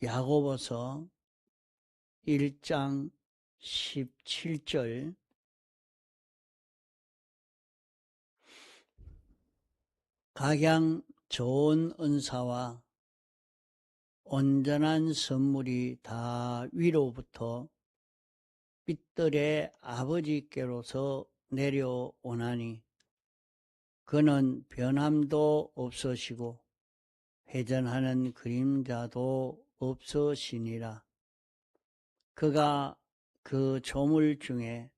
야고보서 1장 17절 각양 좋은 은사와 온전한 선물이 다 위로부터 빛들의 아버지께로서 내려오나니 그는 변함도 없으시고 회전하는 그림자도 없으시니라. 그가 그 조물 중에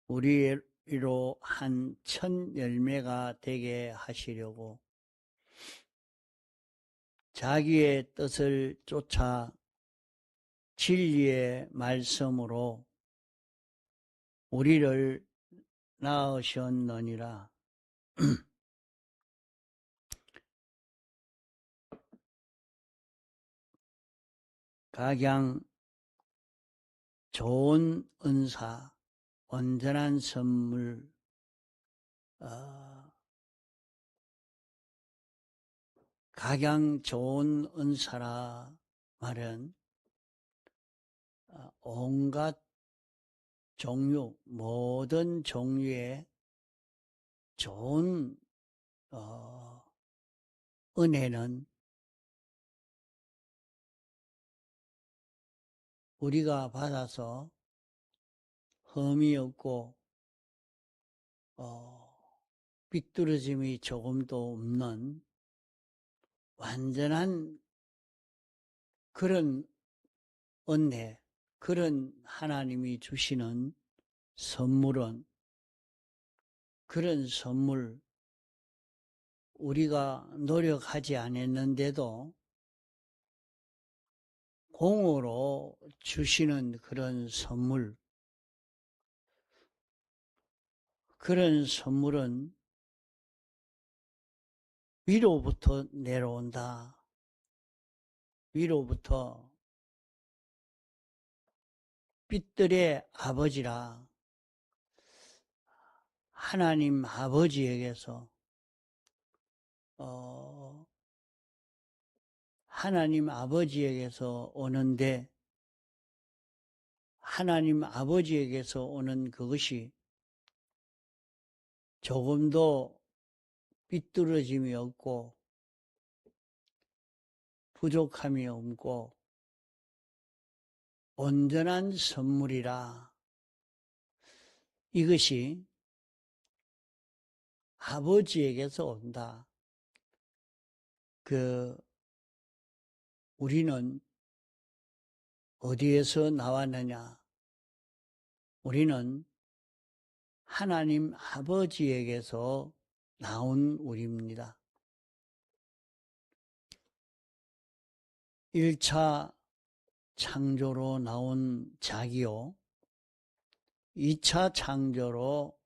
우리로 한 천 열매가 되게 하시려고 자기의 뜻을 쫓아 진리의 말씀으로 우리를 낳으셨느니라. 각양 좋은 은사, 온전한 선물, 각양 좋은 은사라 말은 온갖 종류, 모든 종류의 좋은 은혜는 우리가 받아서 흠이 없고 삐뚤어짐이 조금도 없는 완전한 그런 은혜, 그런 하나님이 주시는 선물은 그런 선물 우리가 노력하지 않았는데도 공으로 주시는 그런 선물, 그런 선물은 위로부터 내려온다. 위로부터 빛들의 아버지라 하나님 아버지에게서 하나님 아버지에게서 오는데 하나님 아버지에게서 오는 그것이 조금도 삐뚤어짐이 없고 부족함이 없고 온전한 선물이라. 이것이 아버지에게서 온다. 우리는 어디에서 나왔느냐? 우리는 하나님 아버지에게서 나온 우리입니다. 1차 창조로 나온 자기요, 2차 창조로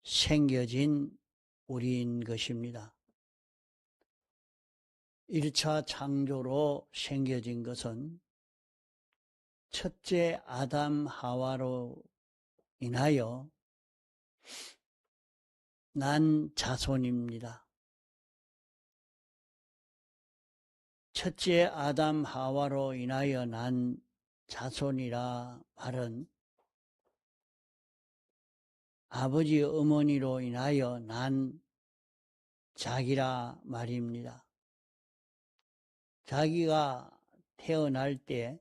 생겨진 우리인 것입니다. 1차 창조로 생겨진 것은 첫째 아담 하와로 인하여 난 자손입니다. 첫째 아담 하와로 인하여 난 자손이라 말은 아버지 어머니로 인하여 난 자기라 말입니다. 자기가 태어날 때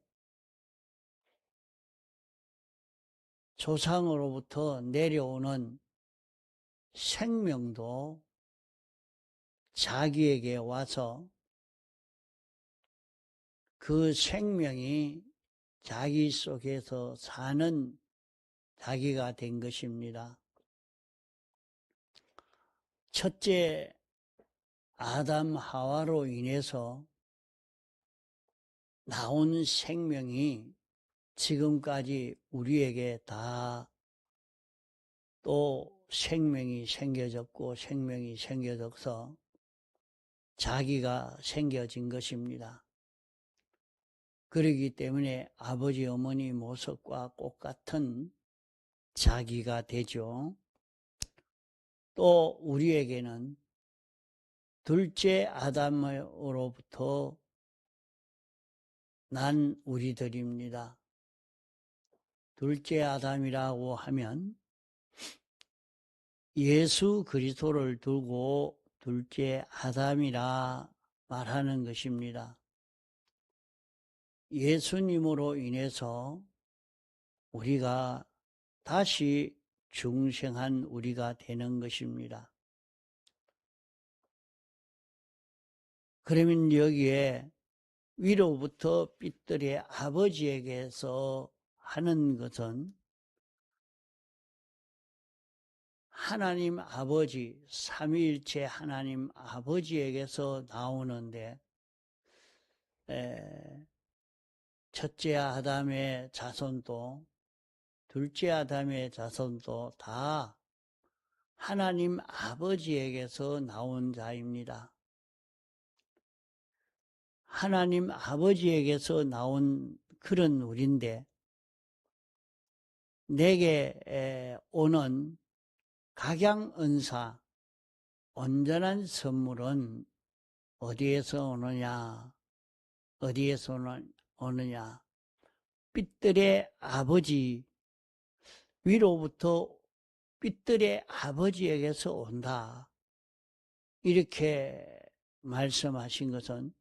조상으로부터 내려오는 생명도 자기에게 와서 그 생명이 자기 속에서 사는 자기가 된 것입니다. 첫째 아담 하와로 인해서 나온 생명이 지금까지 우리에게 다 또 생명이 생겨졌고 생명이 생겨져서 자기가 생겨진 것입니다. 그렇기 때문에 아버지 어머니 모습과 똑같은 자기가 되죠. 또 우리에게는 둘째 아담으로부터 난 우리들입니다. 둘째 아담이라고 하면 예수 그리스도를 두고 둘째 아담이라 말하는 것입니다. 예수님으로 인해서 우리가 다시 중생한 우리가 되는 것입니다. 그러면 여기에 위로부터 삐뚤의 아버지에게서 하는 것은 하나님 아버지, 삼위일체 하나님 아버지에게서 나오는데, 첫째 아담의 자손도 둘째 아담의 자손도 다 하나님 아버지에게서 나온 자입니다. 하나님 아버지에게서 나온 그런 우리인데, 내게 오는 각양은사, 온전한 선물은 어디에서 오느냐? 어디에서 오느냐? 삐뚤의 아버지, 위로부터 삐뚤의 아버지에게서 온다. 이렇게 말씀하신 것은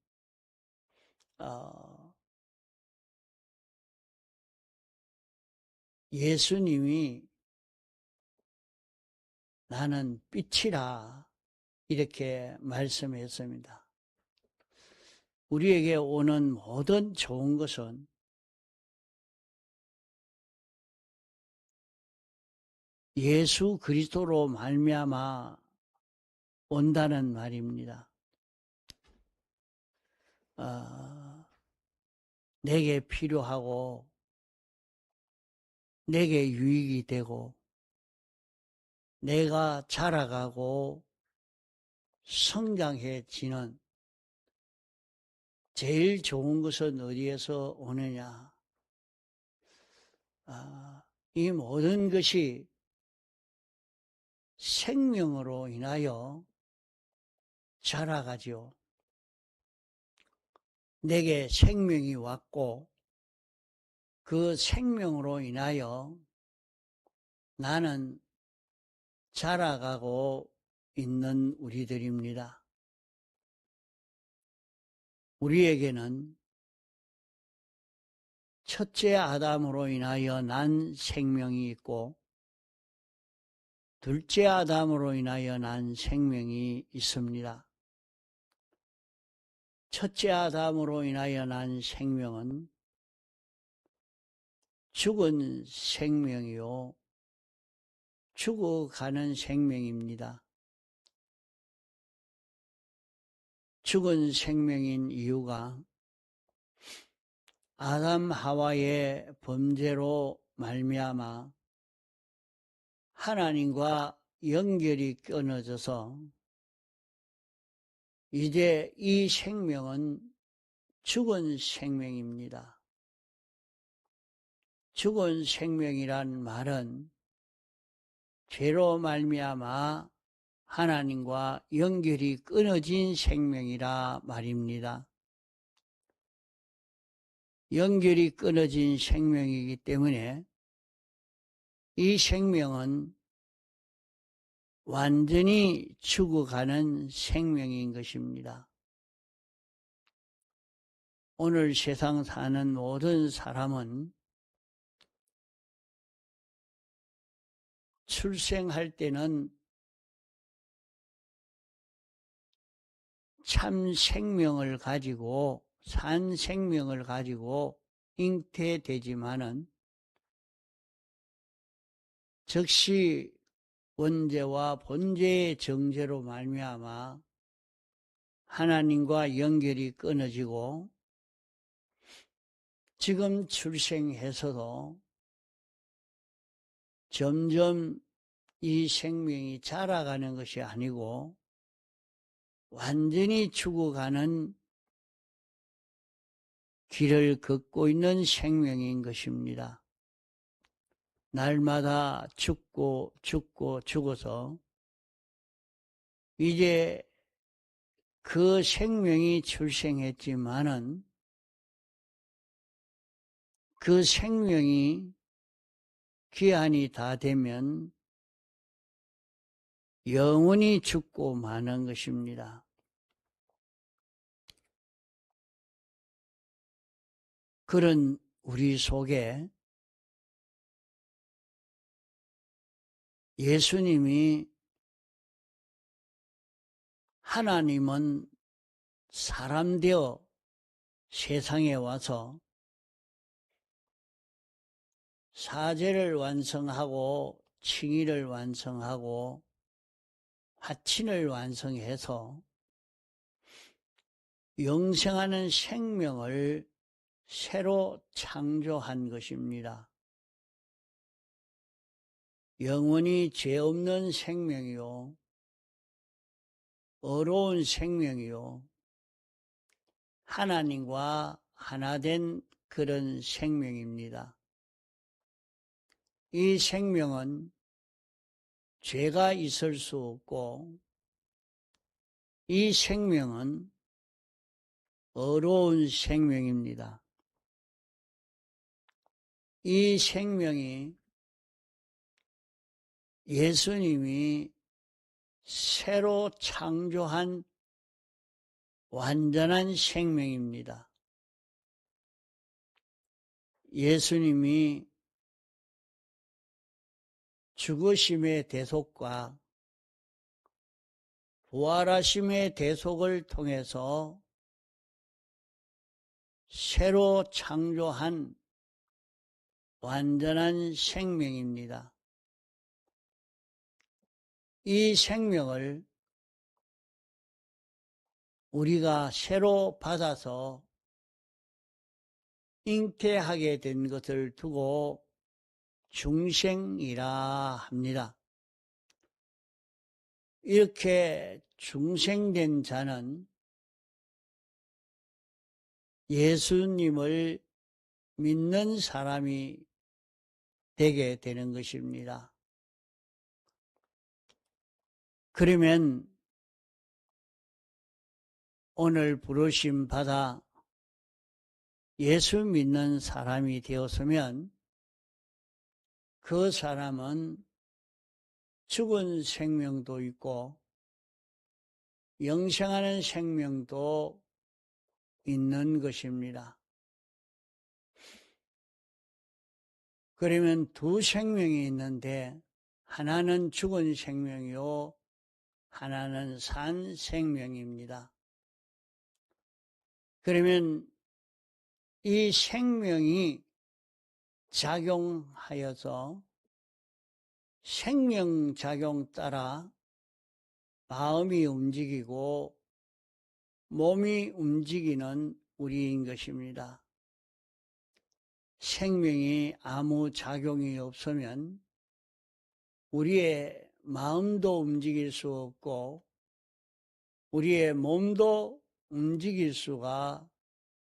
예수님이 나는 빛이라 이렇게 말씀했습니다. 우리에게 오는 모든 좋은 것은 예수 그리스도로 말미암아 온다는 말입니다. 내게 필요하고 내게 유익이 되고 내가 자라가고 성장해지는 제일 좋은 것은 어디에서 오느냐? 이 모든 것이 생명으로 인하여 자라가지요. 내게 생명이 왔고 그 생명으로 인하여 나는 자라가고 있는 우리들입니다. 우리에게는 첫째 아담으로 인하여 난 생명이 있고 둘째 아담으로 인하여 난 생명이 있습니다. 첫째 아담으로 인하여 난 생명은 죽은 생명이요 죽어가는 생명입니다. 죽은 생명인 이유가 아담 하와의 범죄로 말미암아 하나님과 연결이 끊어져서 이제 이 생명은 죽은 생명입니다. 죽은 생명이란 말은 죄로 말미암아 하나님과 연결이 끊어진 생명이라 말입니다. 연결이 끊어진 생명이기 때문에 이 생명은 완전히 죽어가는 생명인 것입니다. 오늘 세상 사는 모든 사람은 출생할 때는 참 생명을 가지고 산 생명을 가지고 잉태되지만은 즉시 원죄와 본죄의 정죄로 말미암아 하나님과 연결이 끊어지고 지금 출생해서도 점점 이 생명이 자라가는 것이 아니고 완전히 죽어가는 길을 걷고 있는 생명인 것입니다. 날마다 죽고 죽어서 이제 그 생명이 출생했지만은 그 생명이 기한이 다 되면 영원히 죽고 마는 것입니다. 그런 우리 속에 예수님이 하나님은 사람 되어 세상에 와서 사제를 완성하고 칭의를 완성하고 화친을 완성해서 영생하는 생명을 새로 창조한 것입니다. 영원히 죄 없는 생명이요, 어로운 생명이요, 하나님과 하나 된 그런 생명입니다. 이 생명은 죄가 있을 수 없고, 이 생명은 어로운 생명입니다. 이 생명이 예수님이 새로 창조한 완전한 생명입니다. 예수님이 죽으심의 대속과 부활하심의 대속을 통해서 새로 창조한 완전한 생명입니다. 이 생명을 우리가 새로 받아서 잉태하게 된 것을 두고 중생이라 합니다. 이렇게 중생된 자는 예수님을 믿는 사람이 되게 되는 것입니다. 그러면 오늘 부르심 받아 예수 믿는 사람이 되었으면 그 사람은 죽은 생명도 있고 영생하는 생명도 있는 것입니다. 그러면 두 생명이 있는데 하나는 죽은 생명이요, 하나는 산 생명입니다. 그러면 이 생명이 작용하여서 생명작용 따라 마음이 움직이고 몸이 움직이는 우리인 것입니다. 생명이 아무 작용이 없으면 우리의 마음도 움직일 수 없고 우리의 몸도 움직일 수가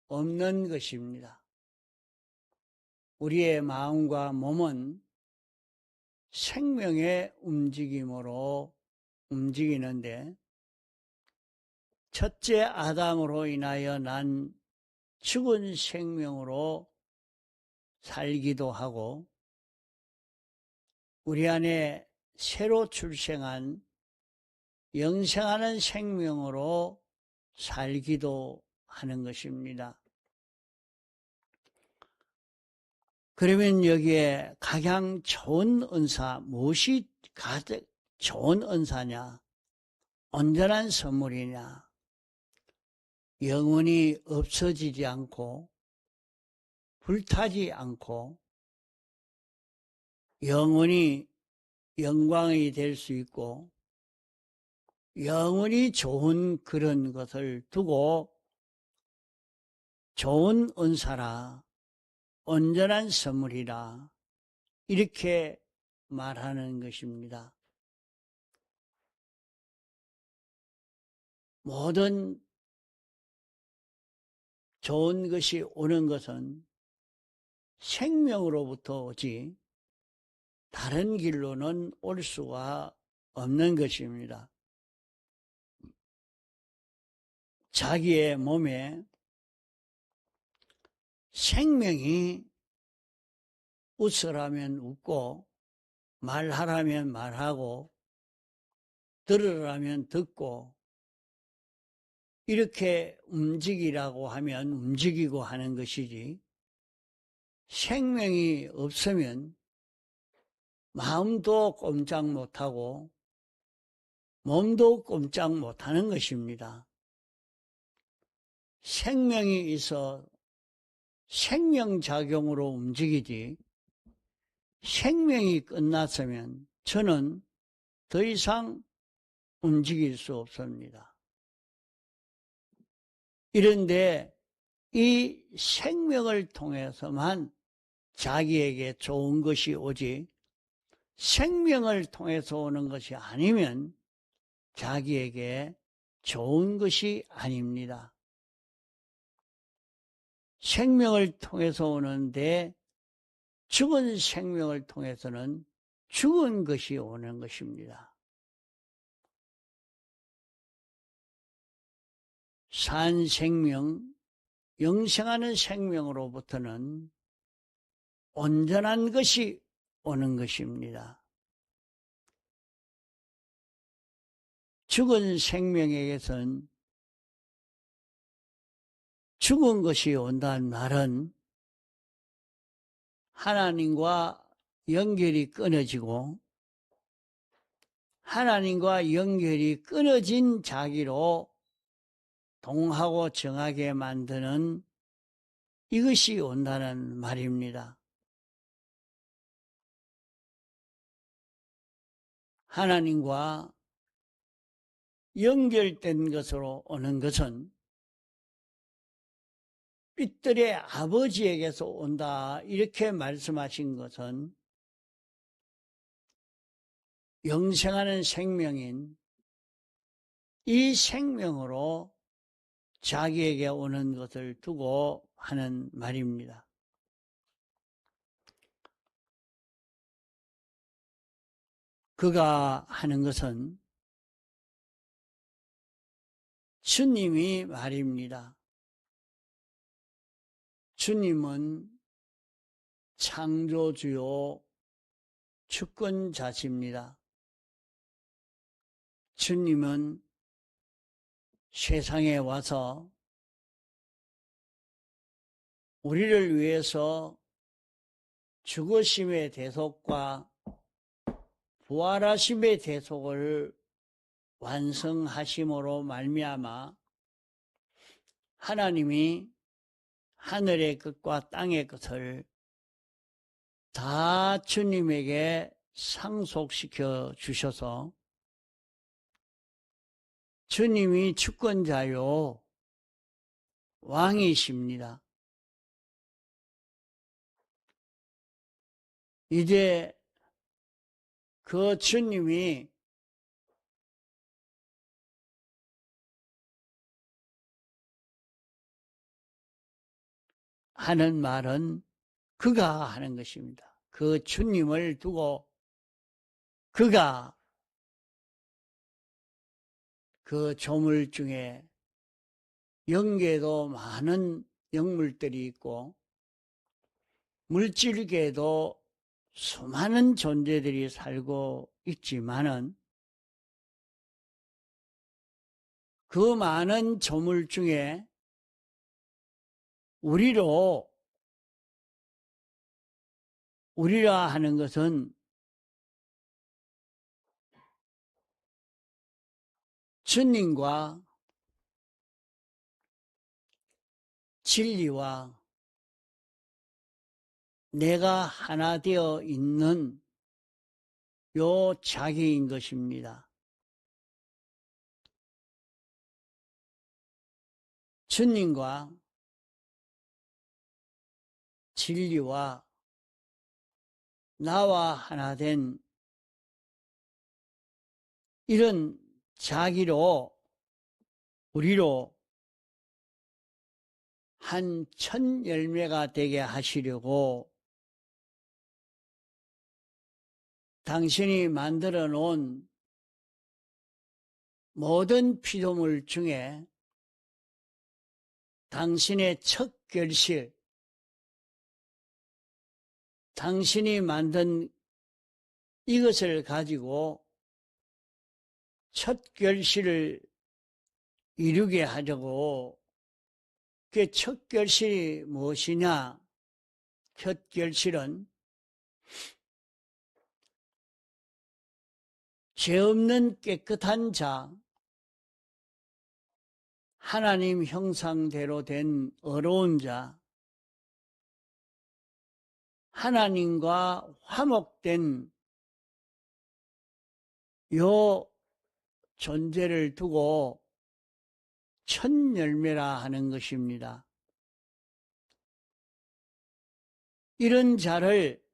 없는 것입니다. 우리의 마음과 몸은 생명의 움직임으로 움직이는데 첫째 아담으로 인하여 난 죽은 생명으로 살기도 하고 우리 안에 새로 출생한 영생하는 생명으로 살기도 하는 것입니다. 그러면 여기에 가장 좋은 은사, 무엇이 가장 좋은 은사냐? 온전한 선물이냐? 영원히 없어지지 않고 불타지 않고 영원히 영광이 될 수 있고 영원히 좋은 그런 것을 두고 좋은 은사라, 온전한 선물이라 이렇게 말하는 것입니다. 모든 좋은 것이 오는 것은 생명으로부터 오지 다른 길로는 올 수가 없는 것입니다. 자기의 몸에 생명이 웃으라면 웃고 말하라면 말하고 들으라면 듣고 이렇게 움직이라고 하면 움직이고 하는 것이지, 생명이 없으면 마음도 꼼짝 못하고 몸도 꼼짝 못하는 것입니다. 생명이 있어 생명작용으로 움직이지, 생명이 끝났으면 저는 더 이상 움직일 수 없습니다. 이런데 이 생명을 통해서만 자기에게 좋은 것이 오지, 생명을 통해서 오는 것이 아니면 자기에게 좋은 것이 아닙니다. 생명을 통해서 오는데 죽은 생명을 통해서는 죽은 것이 오는 것입니다. 산 생명, 영생하는 생명으로부터는 온전한 것이 오는 것입니다. 죽은 생명에게선 죽은 것이 온다는 말은 하나님과 연결이 끊어지고 하나님과 연결이 끊어진 자기로 동하고 정하게 만드는 이것이 온다는 말입니다. 하나님과 연결된 것으로 오는 것은 삐뚤의 아버지에게서 온다, 이렇게 말씀하신 것은 영생하는 생명인 이 생명으로 자기에게 오는 것을 두고 하는 말입니다. 그가 하는 것은 주님이 말입니다. 주님은 창조주요 주권자십니다. 주님은 세상에 와서 우리를 위해서 죽으심의 대속과 부활하심의 대속을 완성하심으로 말미암아 하나님이 하늘의 것과 땅의 것을 다 주님에게 상속시켜 주셔서 주님이 주권자요 왕이십니다. 이제 그 주님이 하는 말은 그가 하는 것입니다. 그 주님을 두고 그가 그 조물 중에 영계에도 많은 영물들이 있고 물질계에도 수많은 존재들이 살고 있지만은 그 많은 조물 중에 우리라 하는 것은 주님과 진리와 내가 하나 되어 있는 요 자기인 것입니다. 주님과 진리와 나와 하나 된 이런 자기로 우리로 한 천 열매가 되게 하시려고 당신이 만들어 놓은 모든 피조물 중에 당신의 첫 결실, 당신이 만든 이것을 가지고 첫 결실을 이루게 하려고, 그 첫 결실이 무엇이냐? 첫 결실은 죄 없는 깨끗한 자, 하나님 형상대로 된 의로운 자, 하나님과 화목된 요 존재를 두고 첫 열매라 하는 것입니다. 이런 자를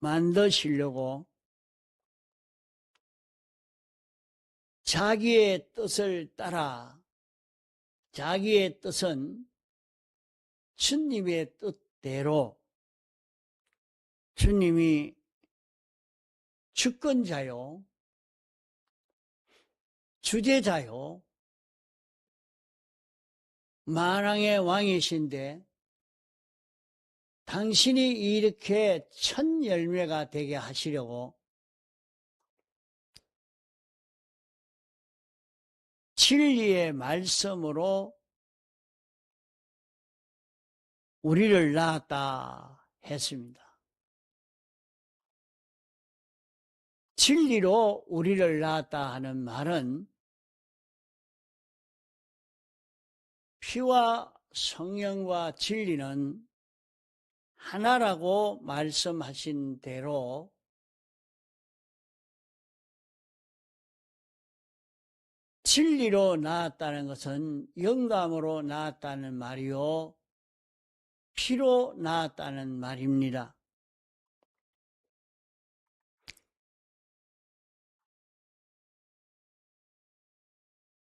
만드시려고 자기의 뜻을 따라, 자기의 뜻은 주님의 뜻대로, 주님이 주권자요, 주제자요, 만왕의 왕이신데 당신이 이렇게 첫 열매가 되게 하시려고 진리의 말씀으로 우리를 낳았다 했습니다. 진리로 우리를 낳았다 하는 말은 피와 성령과 진리는 하나라고 말씀하신 대로 진리로 낳았다는 것은 영감으로 낳았다는 말이요, 피로 낳았다는 말입니다.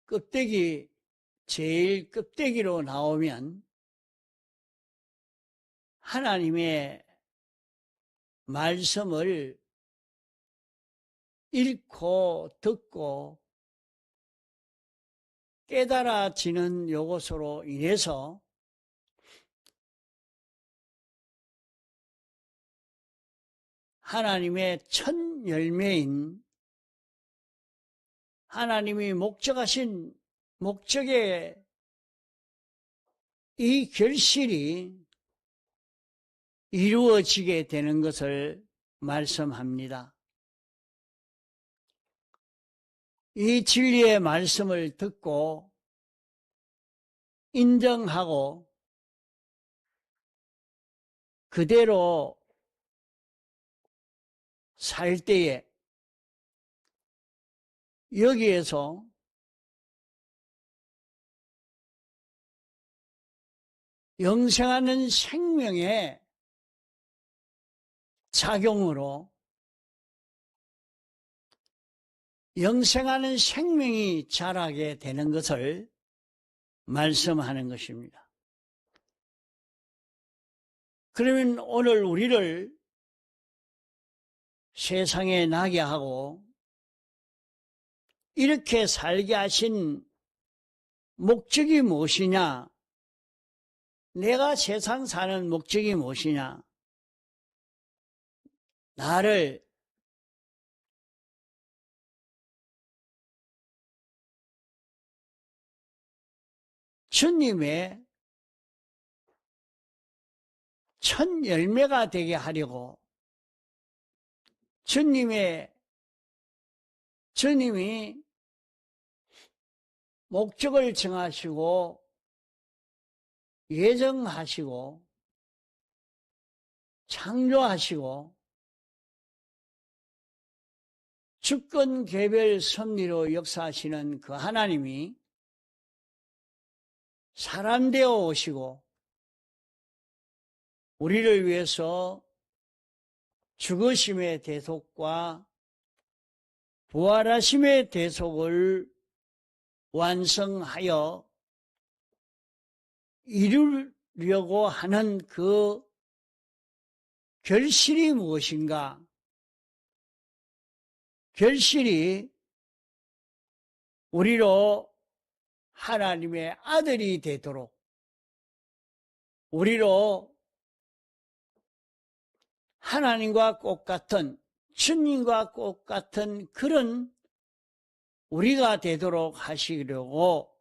껍데기, 제일 껍데기로 나오면 하나님의 말씀을 읽고 듣고 깨달아지는 요것으로 인해서 하나님의 첫 열매인 하나님이 목적하신 목적의 이 결실이 이루어지게 되는 것을 말씀합니다. 이 진리의 말씀을 듣고 인정하고 그대로 살 때에 여기에서 영생하는 생명의 작용으로 영생하는 생명이 자라게 되는 것을 말씀하는 것입니다. 그러면 오늘 우리를 세상에 나게 하고 이렇게 살게 하신 목적이 무엇이냐? 내가 세상 사는 목적이 무엇이냐? 나를 주님의 첫 열매가 되게 하려고 주님이 목적을 정하시고 예정하시고 창조하시고 주권 개별 섭리로 역사하시는 그 하나님이 사람 되어 오시고 우리를 위해서 죽으심의 대속과 부활하심의 대속을 완성하여 이루려고 하는 그 결실이 무엇인가? 결실이 우리로 하나님의 아들이 되도록, 우리로 하나님과 똑같은, 주님과 똑같은 그런 우리가 되도록 하시려고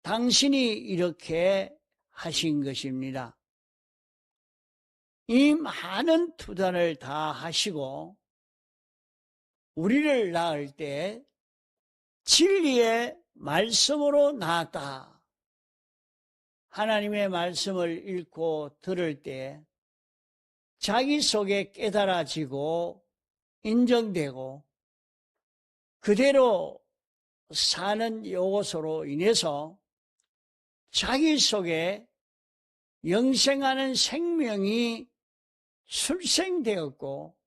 당신이 이렇게 하신 것입니다. 이 많은 투자를 다 하시고 우리를 낳을 때 진리의 말씀으로 낳았다. 하나님의 말씀을 읽고 들을 때 자기 속에 깨달아지고 인정되고 그대로 사는 요소로 인해서 자기 속에 영생하는 생명이 출생되었고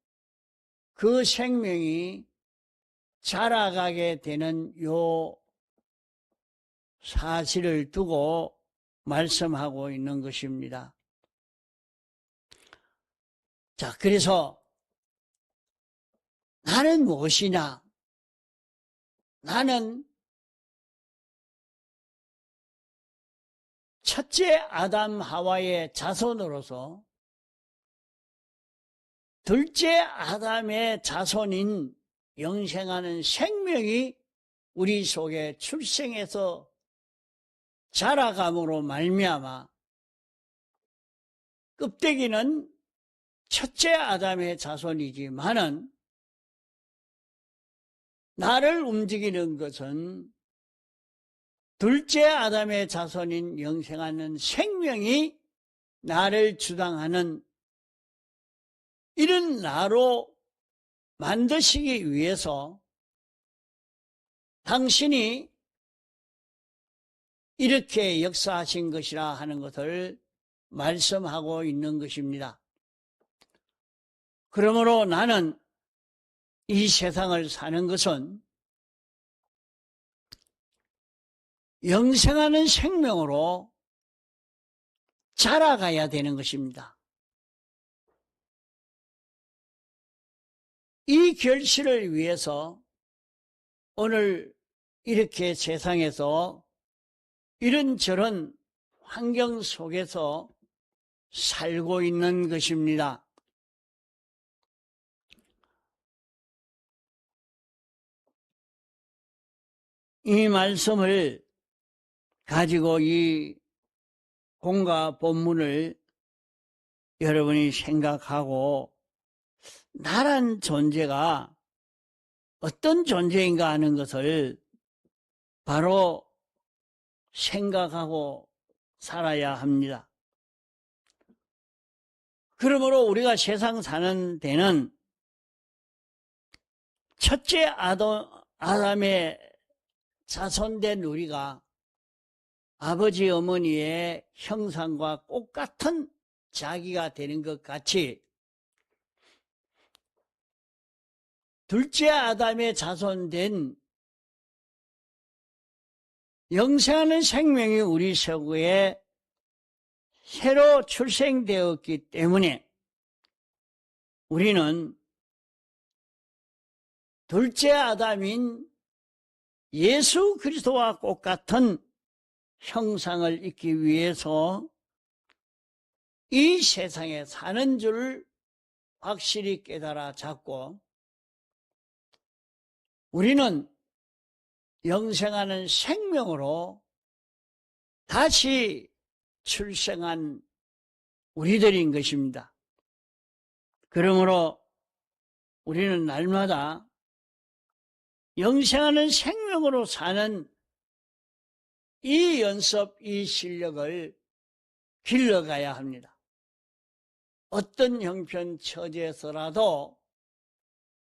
그 생명이 자라가게 되는 요 사실을 두고 말씀하고 있는 것입니다. 자, 그래서 나는 무엇이냐? 나는 첫째 아담 하와의 자손으로서 둘째 아담의 자손인 영생하는 생명이 우리 속에 출생해서 자라감으로 말미암아 껍데기는 첫째 아담의 자손이지만은 나를 움직이는 것은 둘째 아담의 자손인 영생하는 생명이 나를 주장하는 이런 나로 만드시기 위해서 당신이 이렇게 역사하신 것이라 하는 것을 말씀하고 있는 것입니다. 그러므로 나는 이 세상을 사는 것은 영생하는 생명으로 자라가야 되는 것입니다. 이 결실을 위해서 오늘 이렇게 세상에서 이런저런 환경 속에서 살고 있는 것입니다. 이 말씀을 가지고 이 공과 본문을 여러분이 생각하고 나란 존재가 어떤 존재인가 하는 것을 바로 생각하고 살아야 합니다. 그러므로 우리가 세상 사는 데는 첫째 아담의 자손된 우리가 아버지 어머니의 형상과 똑같은 자기가 되는 것 같이 둘째 아담의 자손된 영생하는 생명이 우리 속에 새로 출생되었기 때문에 우리는 둘째 아담인 예수 그리스도와 똑같은 형상을 입기 위해서 이 세상에 사는 줄 확실히 깨달아 잡고 우리는 영생하는 생명으로 다시 출생한 우리들인 것입니다. 그러므로 우리는 날마다 영생하는 생명으로 사는 이 연습, 이 실력을 길러가야 합니다. 어떤 형편 처지에서라도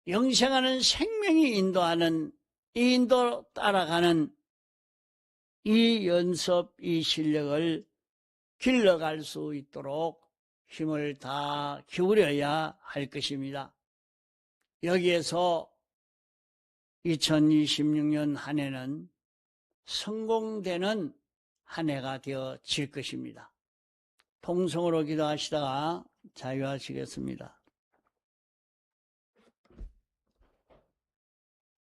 영생하는 생명이 인도하는 이 인도 따라가는 이 연습, 이 실력을 길러갈 수 있도록 힘을 다 기울여야 할 것입니다. 여기에서 2026년 한 해는 성공되는 한 해가 되어질 것입니다. 통성으로 기도하시다가 자유하시겠습니다.